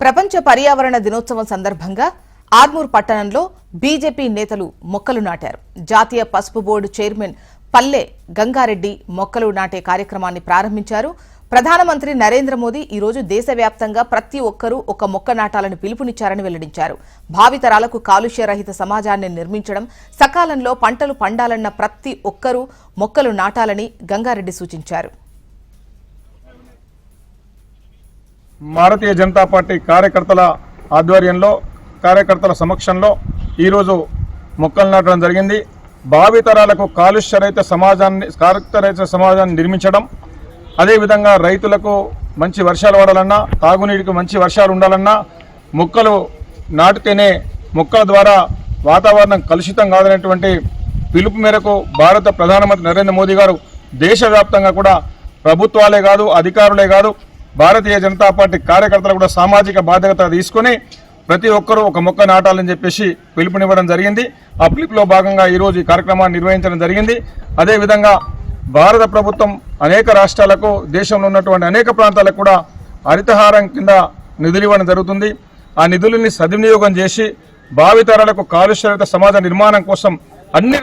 ప్రపంచ పర్యావరణ దినోత్సవం సందర్భంగా ఆర్మూర్ పట్టణంలో బీజేపీ నేతలు మొక్కలు నాటారు. జాతీయ పసుపు బోర్డు చైర్మన్ పల్లె గంగారెడ్డి మొక్కలు నాటే కార్యక్రమాన్ని ప్రారంభించారు. ప్రధానమంత్రి నరేంద్ర మోదీ ఈ రోజు దేశవ్యాప్తంగా ప్రతి ఒక్కరూ ఒక మొక్క నాటాలని పిలుపునిచ్చారని వెల్లడించారు. భావితరాలకు కాలుష్య రహిత సమాజాన్ని నిర్మించడం, సకాలంలో పంటలు పండాలన్న ప్రతి ఒక్కరూ మొక్కలు నాటాలని గంగారెడ్డి సూచించారు. భారతీయ జనతా పార్టీ కార్యకర్తల ఆధ్వర్యంలో కార్యకర్తల సమక్షంలో ఈరోజు మొక్కలు నాటడం జరిగింది. భావితరాలకు కాలుష్యరహిత సమాజాన్ని నిర్మించడం, అదేవిధంగా రైతులకు మంచి వర్షాలు పడాలన్నా, తాగునీటికి మంచి వర్షాలు ఉండాలన్నా మొక్కలు నాటితేనే మొక్కల ద్వారా వాతావరణం కలుషితం కాదనేటువంటి పిలుపు మేరకు భారత ప్రధానమంత్రి నరేంద్ర మోదీ గారు దేశవ్యాప్తంగా కూడా ప్రభుత్వాలే కాదు, అధికారులే కాదు, భారతీయ జనతా పార్టీ కార్యకర్తలు కూడా సామాజిక బాధ్యత తీసుకుని ప్రతి ఒక్కరూ ఒక మొక్క నాటాలని చెప్పేసి పిలుపునివ్వడం జరిగింది. ఆ పిలుపులో భాగంగా ఈరోజు ఈ కార్యక్రమాన్ని నిర్వహించడం జరిగింది. అదేవిధంగా భారత ప్రభుత్వం అనేక రాష్ట్రాలకు, దేశంలో ఉన్నటువంటి అనేక ప్రాంతాలకు కూడా హరితహారం కింద నిధులు ఇవ్వడం జరుగుతుంది. ఆ నిధులని సద్వినియోగం చేసి భావితరాలకు కాలుష్యరహిత సమాజ నిర్మాణం కోసం అన్ని